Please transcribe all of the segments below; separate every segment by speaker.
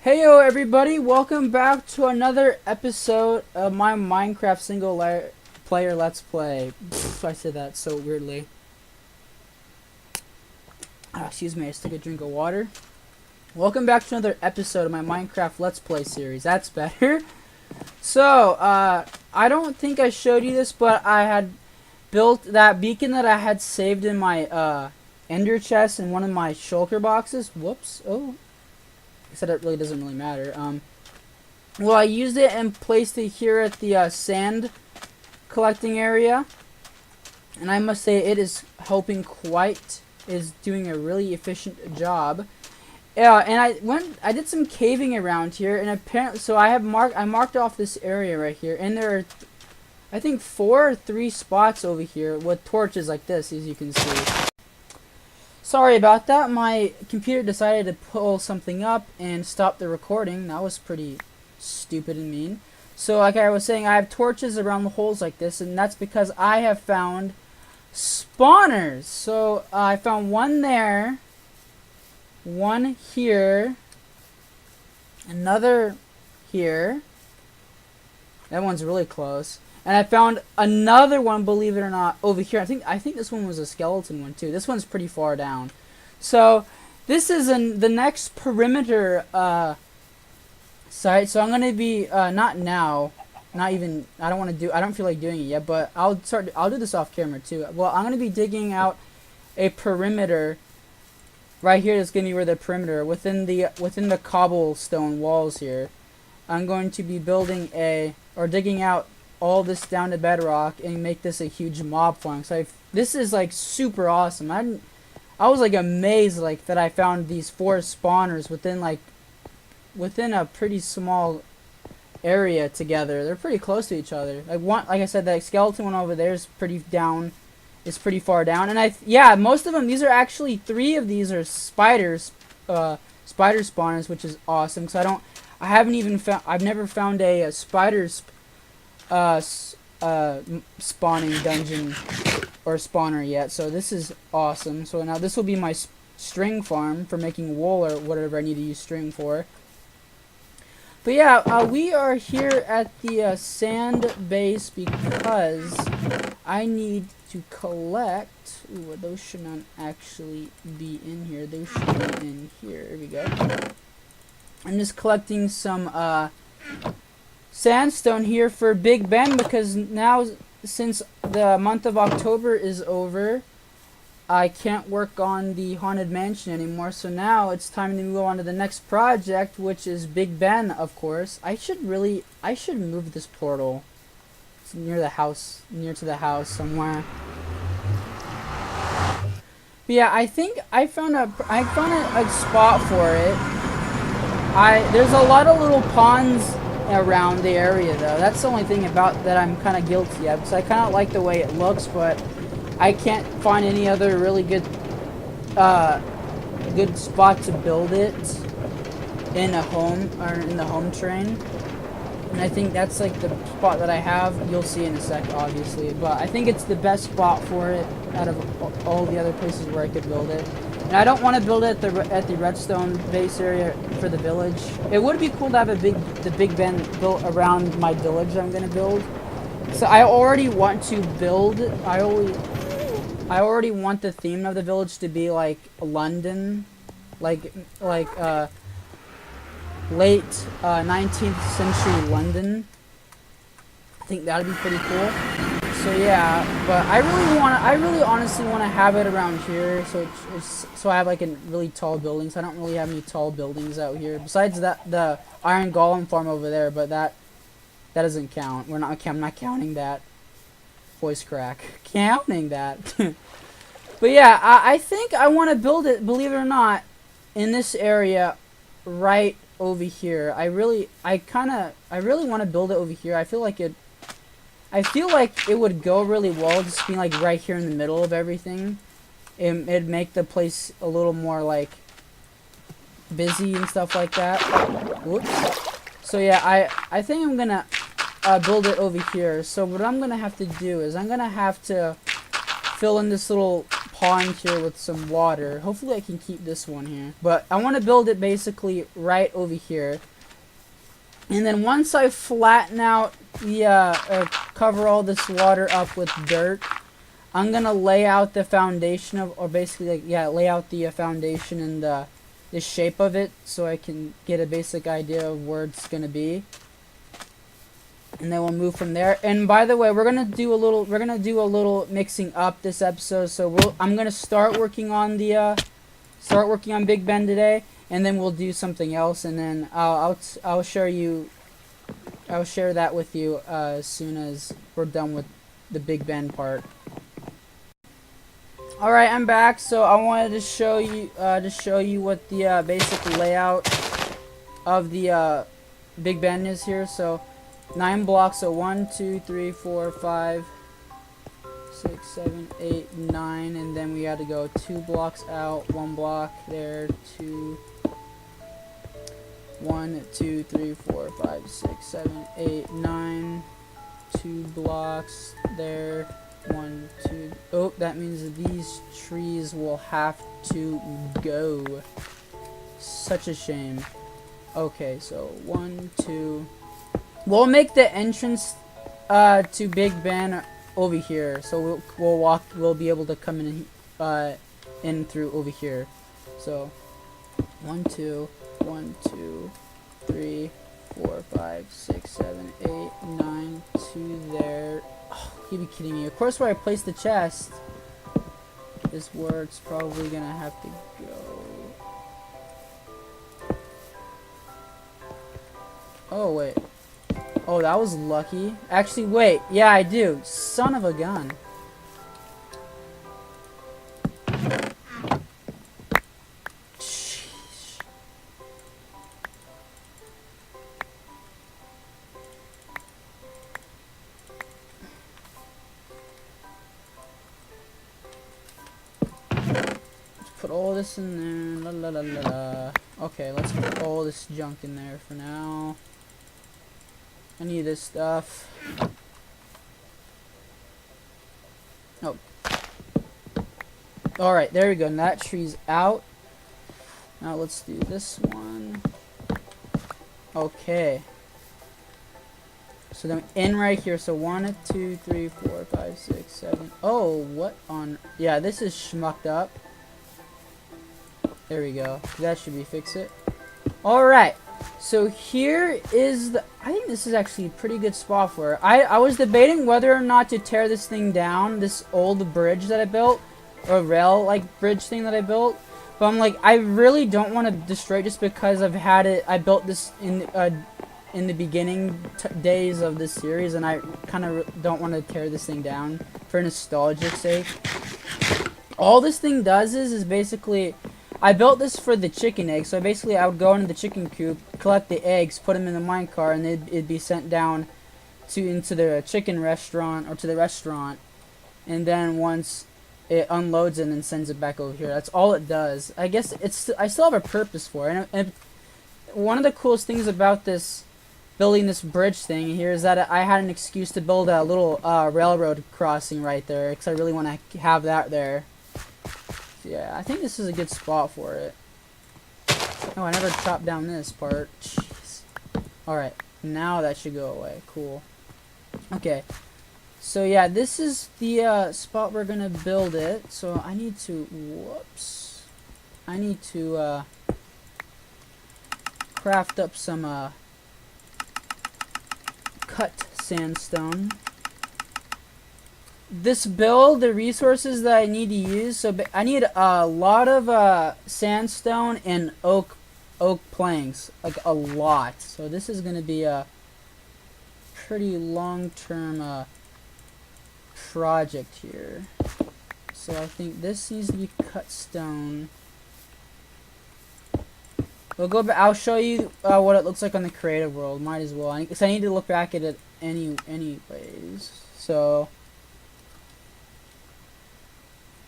Speaker 1: Heyo everybody, welcome back to another episode of my Minecraft single player Let's Play. I said that so weirdly. Excuse me, I just took a drink of water. Welcome back to another episode of my Minecraft Let's Play series. That's better. So, I don't think I showed you this, but I had built that beacon that I had saved in my ender chest in one of my shulker boxes. Whoops. Oh. I said it really doesn't really matter. Well, I used it and placed it here at the sand collecting area, and I must say it is helping is doing a really efficient job. Yeah, and I did some caving around here, and apparently, so I marked off this area right here, and there are, I think 4 or 3 spots over here with torches like this, as you can see. Sorry about that, my computer decided to pull something up and stop the recording. That was pretty stupid and mean. So like I was saying, I have torches around the holes like this, and that's because I have found spawners. So I found one there, one here, another here. That one's really close. And I found another one, believe it or not, over here. I think this one was a skeleton one too. This one's pretty far down. So this is the next perimeter site. So I'm gonna be not now, not even. I don't feel like doing it yet. But I'll do this off camera too. Well, I'm gonna be digging out a perimeter right here. Is gonna be where the perimeter within the cobblestone walls here. I'm going to be building digging out all this down to bedrock and make this a huge mob farm. So this is like super awesome. I was like amazed like that I found these 4 spawners within a pretty small area together. They're pretty close to each other. Like I said, that skeleton one over there is pretty far down. And most of them, these are actually 3 of these are spiders, spider spawners, which is awesome. So I've never found a spiders spawning dungeon or spawner yet, so this is awesome. So now this will be my string farm for making wool or whatever I need to use string for. But yeah, we are here at the sand base because I need to collect. Ooh, those should not actually be in here. They should be in here. There we go. I'm just collecting some sandstone here for Big Ben, because now, since the month of October is over, I can't work on the Haunted Mansion anymore, so now it's time to move on to the next project, which is Big Ben, of course. I should move this portal. It's near to the house somewhere. But yeah, I think I found a spot for it. There's a lot of little ponds around the area though. That's the only thing about that I'm kind of guilty of, because I kind of like the way it looks, but I can't find any other really good spot to build it in a home, or in the home train. And I think that's like the spot that I have. You'll see in a sec, obviously, but I think it's the best spot for it out of all the other places where I could build it. And I don't want to build it at the redstone base area for the village. It would be cool to have the Big Ben built around my village I'm gonna build. So I already want to build. I already want the theme of the village to be like London, like late 19th century London. I think that'd be pretty cool. So yeah, but I really honestly want to have it around here, so I have like a really tall buildings. I don't really have any tall buildings out here besides the iron golem farm over there, but that doesn't count. I'm not counting that. Voice crack. Counting that. But yeah, I think I want to build it, believe it or not, in this area right over here. I really want to build it over here. I feel like it would go really well just being like right here in the middle of everything. It'd make the place a little more like busy and stuff like that. Whoops. So yeah, I think I'm gonna build it over here. So what I'm gonna have to do is I'm gonna have to fill in this little pond here with some water. Hopefully I can keep this one here. But I want to build it basically right over here. And then once I flatten out the, cover all this water up with dirt, I'm going to lay out the foundation of, or basically, like, yeah, lay out the foundation and the shape of it so I can get a basic idea of where it's going to be. And then we'll move from there. And by the way, we're gonna do a little mixing up this episode. So I'm gonna start working on Big Ben today, and then we'll do something else, and then I'll share that with you as soon as we're done with the Big Ben part. All right, I'm back. So I wanted to show you what the basic layout of the Big Ben is here. So 9 blocks, so 1, 2, 3, 4, 5, 6, 7, 8, 9, and then we had to go 2 blocks out, 1 block there, 2, 1, 2, 3, 4, 5, 6, 7, 8, 9, 2 blocks there, 1, 2, oh, that means these trees will have to go. Such a shame. Okay, so 1, 2. We'll make the entrance to Big Ben over here, so we'll be able to come in through over here. So 1, 2, 1, 2, 3, 4, 5, 6, 7, 8, 9, 2 there. Oh, you be kidding me. Of course, where I place the chest is where it's probably gonna have to go. Oh wait. Oh, that was lucky. Actually, wait. Yeah, I do. Son of a gun. Jeez. Let's put all this in there. La la la la la. Okay, let's put all this junk in there for now. I need this stuff. Oh. Alright, there we go. And that tree's out. Now let's do this one. Okay. So then in right here. So 1, 2, 3, 4, 5, 6, 7. Oh, what on... Yeah, this is schmucked up. There we go. That should be fix it. Alright. So here is the... I think this is actually a pretty good spot for it. I was debating whether or not to tear this thing down, this old bridge that I built, or rail-like bridge thing that I built. But I'm like, I really don't want to destroy it just because I've had it... I built this in the beginning days of this series, and I kind of don't want to tear this thing down for nostalgic sake. All this thing does is basically... I built this for the chicken eggs, so basically I would go into the chicken coop, collect the eggs, put them in the minecart, and it'd be sent down into the chicken restaurant, or to the restaurant, and then once it unloads it and sends it back over here. That's all it does. I guess I still have a purpose for it. And one of the coolest things about building this bridge thing here is that I had an excuse to build a little railroad crossing right there, because I really want to have that there. Yeah, I think this is a good spot for it. Oh, I never chopped down this part. Jeez. Alright, now that should go away. Cool. Okay. So yeah, this is the spot we're gonna build it. So I need to... Whoops. I need to craft up some cut sandstone. This build, the resources that I need to use, so I need a lot of sandstone and oak planks, like a lot. So this is going to be a pretty long-term project here. So I think this needs to be cut stone. We'll go back. I'll show you what it looks like on the creative world. Might as well, because I need to look back at it anyways. So.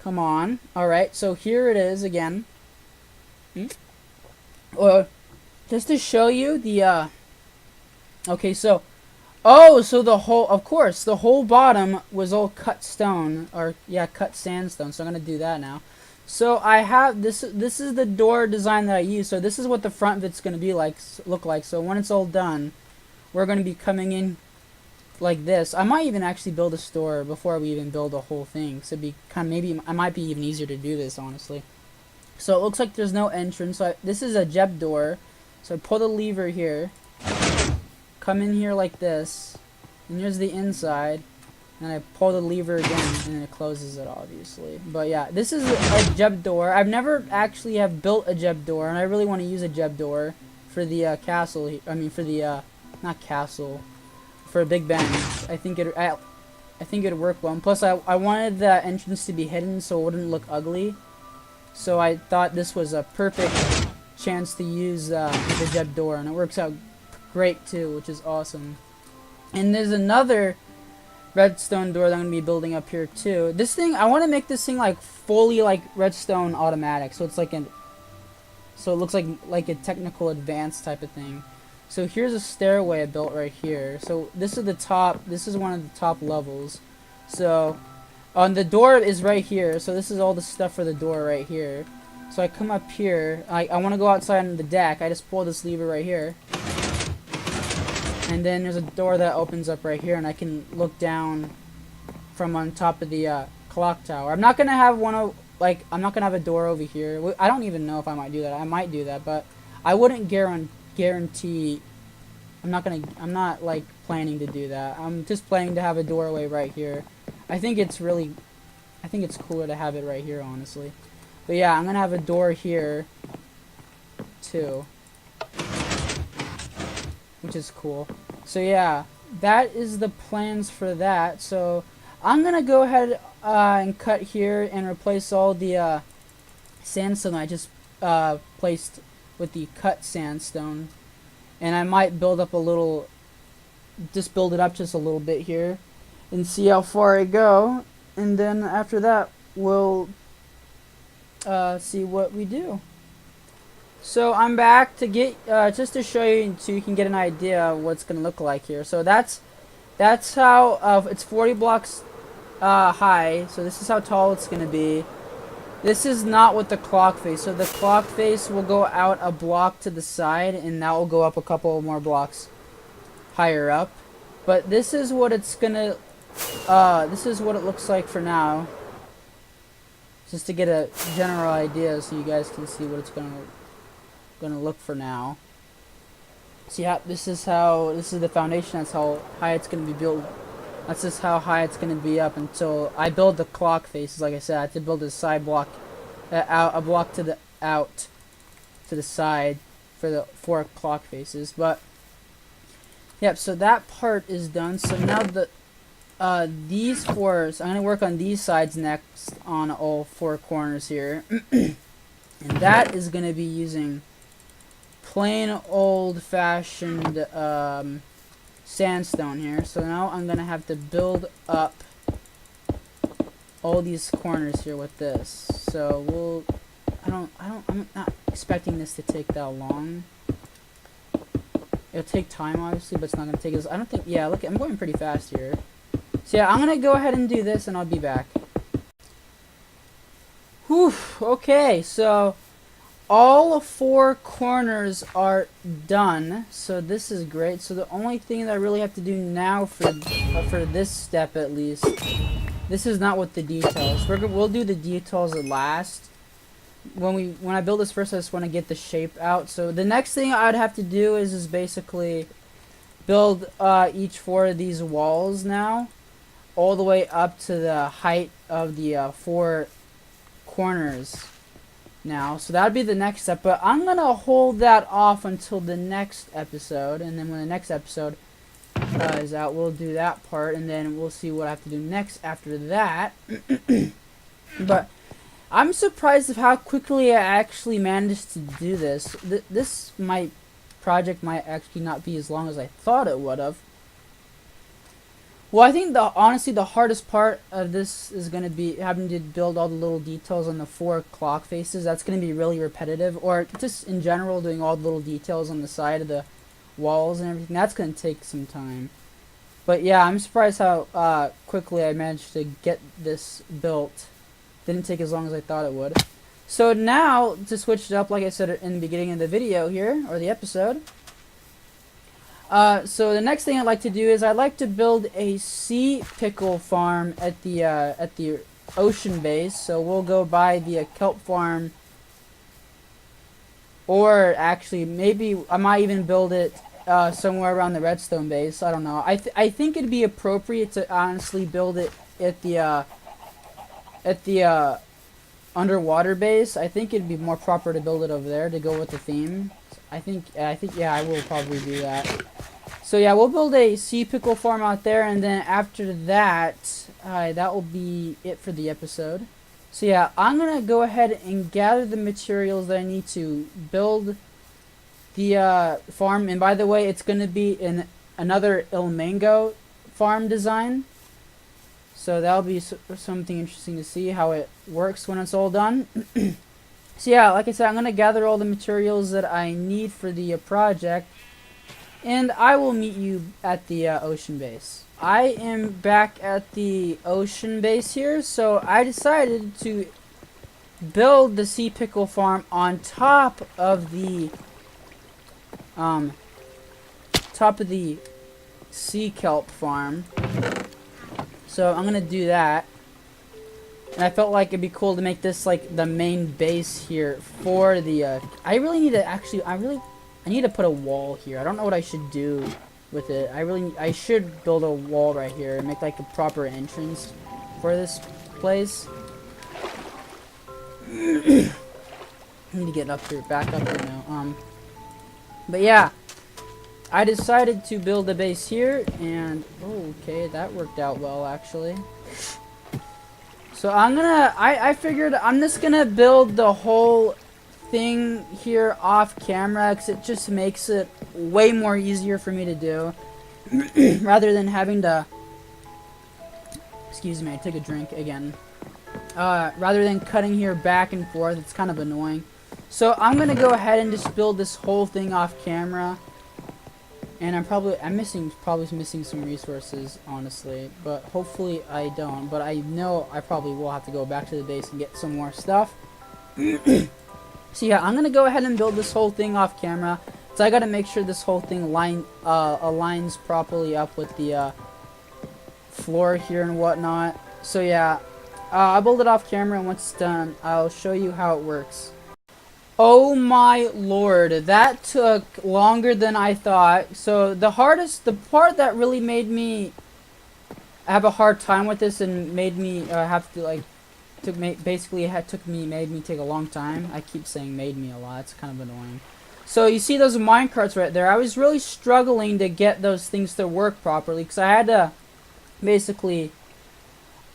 Speaker 1: Come on. Alright, so here it is again. Just to show you the, okay, so Oh, so the whole, of course, the whole bottom was all cut stone, or yeah, cut sandstone. So I'm gonna do that now. So I have this. This is the door design that I use. So this is what the front of it's gonna be like, look like. So when it's all done, we're gonna be coming in like this. I might even actually build a store before we even build a whole thing. So it'd be kind of, maybe I might be even easier to do this, honestly. So it looks like there's no entrance. So this is a Jeb door. So I pull the lever here. Come in here like this, and here's the inside, and I pull the lever again, and it closes it, obviously. But yeah, this is a Jeb door. I've never actually have built a Jeb door, and I really want to use a Jeb door for the castle. I mean, for the not castle, for Big Ben. I think it'd work well. And plus, I wanted the entrance to be hidden so it wouldn't look ugly. So I thought this was a perfect chance to use the Jeb door, and it works out great too, which is awesome. And there's another redstone door that I'm gonna be building up here too. This thing, I want to make this thing like fully like redstone automatic, so it's like so it looks like a technical advanced type of thing. So here's a stairway I built right here. So this is the top. This is one of the top levels. So the door is right here. So this is all the stuff for the door right here. So I come up here. I want to go outside on the deck. I just pull this lever right here. And then there's a door that opens up right here, and I can look down from on top of the clock tower. I'm not gonna have I'm not gonna have a door over here. I don't even know if I might do that. I might do that, but I wouldn't guarantee. I'm not like planning to do that. I'm just planning to have a doorway right here. I think it's cooler to have it right here, honestly. But yeah, I'm gonna have a door here too, which is cool. So yeah, that is the plans for that. So I'm gonna go ahead and cut here and replace all the sandstone I just placed with the cut sandstone, and I might build up just build it up just a little bit here and see how far I go, and then after that we'll see what we do. So I'm back to get just to show you so you can get an idea of what it's gonna look like here. So that's how it's 40 blocks high. So this is how tall it's gonna be. This is not with the clock face. So the clock face will go out a block to the side, and that will go up a couple more blocks higher up. But this is what it's gonna. This is what it looks like for now. Just to get a general idea, so you guys can see what it's gonna look for now. So yeah, this is the foundation. That's how high it's gonna be built. That's just how high it's gonna be up until I build the clock faces. Like I said, I have to build a side block, a block to the side for the 4 clock faces. But yep, so that part is done. So now these 4, so I'm gonna work on these sides next on all 4 corners here, and that is gonna be using plain old-fashioned sandstone here. So now I'm gonna have to build up all these corners here with this. So I'm not expecting this to take that long. It'll take time, obviously, but it's not gonna take as. I don't think. Yeah, look, I'm going pretty fast here. So yeah, I'm gonna go ahead and do this, and I'll be back. Whew. Okay, so all 4 corners are done, so this is great. So the only thing that I really have to do now for this step, at least, this is not with the details. We'll do the details at last. When I build this first, I just want to get the shape out. So the next thing I'd have to do is basically build each 4 of these walls now, all the way up to the height of the 4 corners now. So that'd be the next step, but I'm gonna hold that off until the next episode, and then when the next episode is out, we'll do that part, and then we'll see what I have to do next after that. But I'm surprised of how quickly I actually managed to do this. This project might actually not be as long as I thought it would have. Well, I think honestly the hardest part of this is going to be having to build all the little details on the 4 clock faces. That's going to be really repetitive, or just in general doing all the little details on the side of the walls and everything. That's going to take some time. But yeah, I'm surprised how quickly I managed to get this built. Didn't take as long as I thought it would. So now, to switch it up, like I said in the beginning of the video here, or the episode. So the next thing I'd like to do is I'd like to build a sea pickle farm at the ocean base. So we'll go by the kelp farm, or actually maybe I might even build it somewhere around the redstone base. I don't know. I think it'd be appropriate to honestly build it at the underwater base. I think it'd be more proper to build it over there to go with the theme. I think yeah, I will probably do that. So yeah, we'll build a sea pickle farm out there, and then after that, that will be it for the episode. So yeah, I'm gonna go ahead and gather the materials that I need to build the farm. And by the way, it's gonna be in another Il Mango farm design. So that'll be something interesting to see how it works when it's all done. So yeah, like I said, I'm going to gather all the materials that I need for the project. And I will meet you at the ocean base. I am back at the ocean base here. So I decided to build the sea pickle farm on top of the sea kelp farm. So I'm gonna do that, and I felt like it'd be cool to make this like the main base here for the. I need to put a wall here. I don't know what I should do with it. I should build a wall right here and make like a proper entrance for this place. I need to get back up here now. But yeah. I decided to build a base here, and okay, that worked out well actually. So I figured I'm just gonna build the whole thing here off camera, because it just makes it way more easier for me to do rather than having to, excuse me, I took a drink again, rather than cutting here back and forth. It's kind of annoying. So I'm gonna go ahead and just build this whole thing off camera. And I'm probably missing some resources, honestly, but hopefully I don't. But I know I probably will have to go back to the base and get some more stuff. So yeah, I'm gonna go ahead and build this whole thing off camera. So I gotta make sure this whole thing aligns properly up with the floor here and whatnot. So yeah, I'll build it off camera, and once it's done, I'll show you how it works. Oh my lord, that took longer than I thought. So the part that really made me have a hard time with this and made me have to like, made me take a long time. I keep saying made me a lot, it's kind of annoying. So you see those minecarts right there? I was really struggling to get those things to work properly, because I had to basically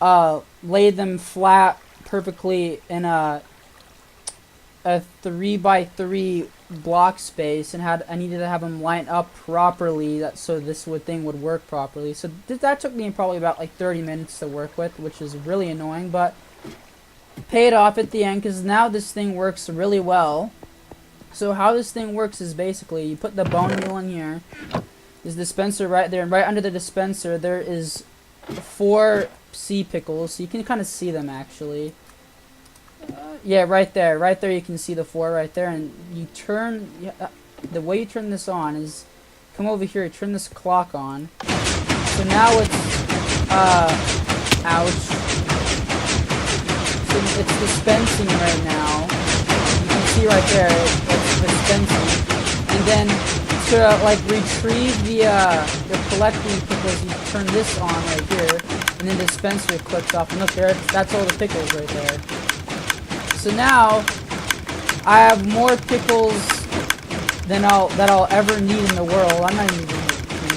Speaker 1: lay them flat perfectly in a 3x3 block space, and I needed to have them line up properly so this thing would work properly. So that took me probably about like 30 minutes to work with, which is really annoying, but paid off at the end, because now this thing works really well. So how this thing works is basically you put the bone meal in here. There's a dispenser right there, and right under the dispenser there is 4 sea pickles, so you can kind of see them actually. Yeah, right there you can see the 4 right there, and you turn, the way you turn this on is, come over here, turn this clock on. So now it's, ouch. So it's dispensing right now. You can see right there, it's dispensing. And then to like retrieve the collecting pickles, you turn this on right here, and then the dispenser clicks off, and look there, that's all the pickles right there. So now I have more pickles than I'll ever need in the world. I'm not even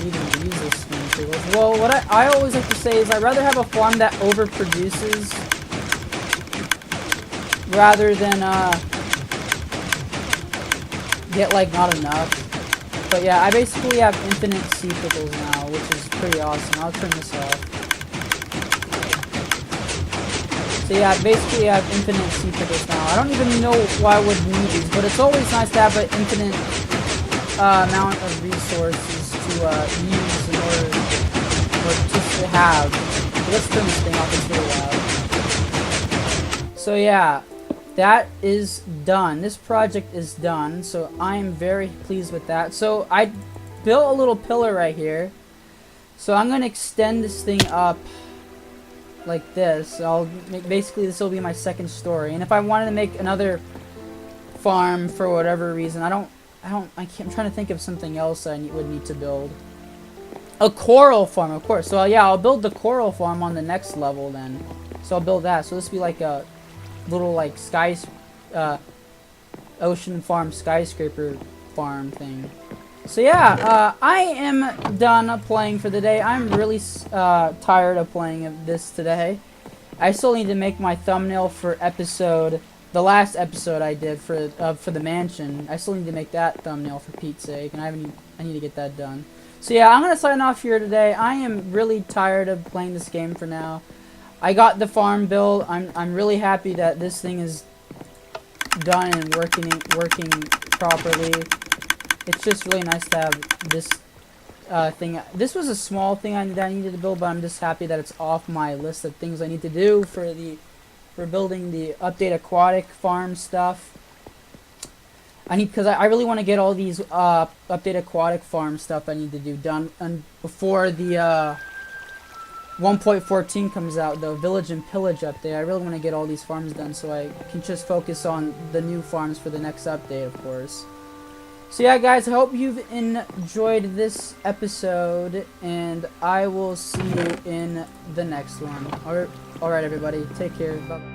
Speaker 1: needing to use this many pickles. Well, what I always like to say is I'd rather have a farm that overproduces rather than get like not enough. But yeah, I basically have infinite sea pickles now, which is pretty awesome. I'll turn this off. So yeah, basically I have infinite sea pickles now. I don't even know why I would need these, but it's always nice to have an infinite amount of resources to use in order or just to have. Let's turn this thing off, it's really loud. So yeah, that is done. This project is done, so I am very pleased with that. So I built a little pillar right here. So I'm gonna extend this thing up like this. Basically this will be my second story. And if I wanted to make another farm for whatever reason, I'm trying to think of something else I would need to build. A coral farm, of course. So yeah, I'll build the coral farm on the next level then. So I'll build that. So this will be like a little like ocean farm skyscraper farm thing. So yeah, I am done playing for the day. I'm really tired of playing this today. I still need to make my thumbnail for the last episode I did for the mansion. I still need to make that thumbnail for Pete's sake, and I need to get that done. So yeah, I'm gonna sign off here today. I am really tired of playing this game for now. I got the farm built. I'm really happy that this thing is done and working properly. It's just really nice to have this thing. This was a small thing that I needed to build, but I'm just happy that it's off my list of things I need to do for building the update aquatic farm stuff. Because I really want to get all these update aquatic farm stuff I need to do done before the 1.14 comes out, the village and pillage update. I really want to get all these farms done so I can just focus on the new farms for the next update, of course. So yeah, guys, I hope you've enjoyed this episode, and I will see you in the next one. Alright, everybody, take care. Bye.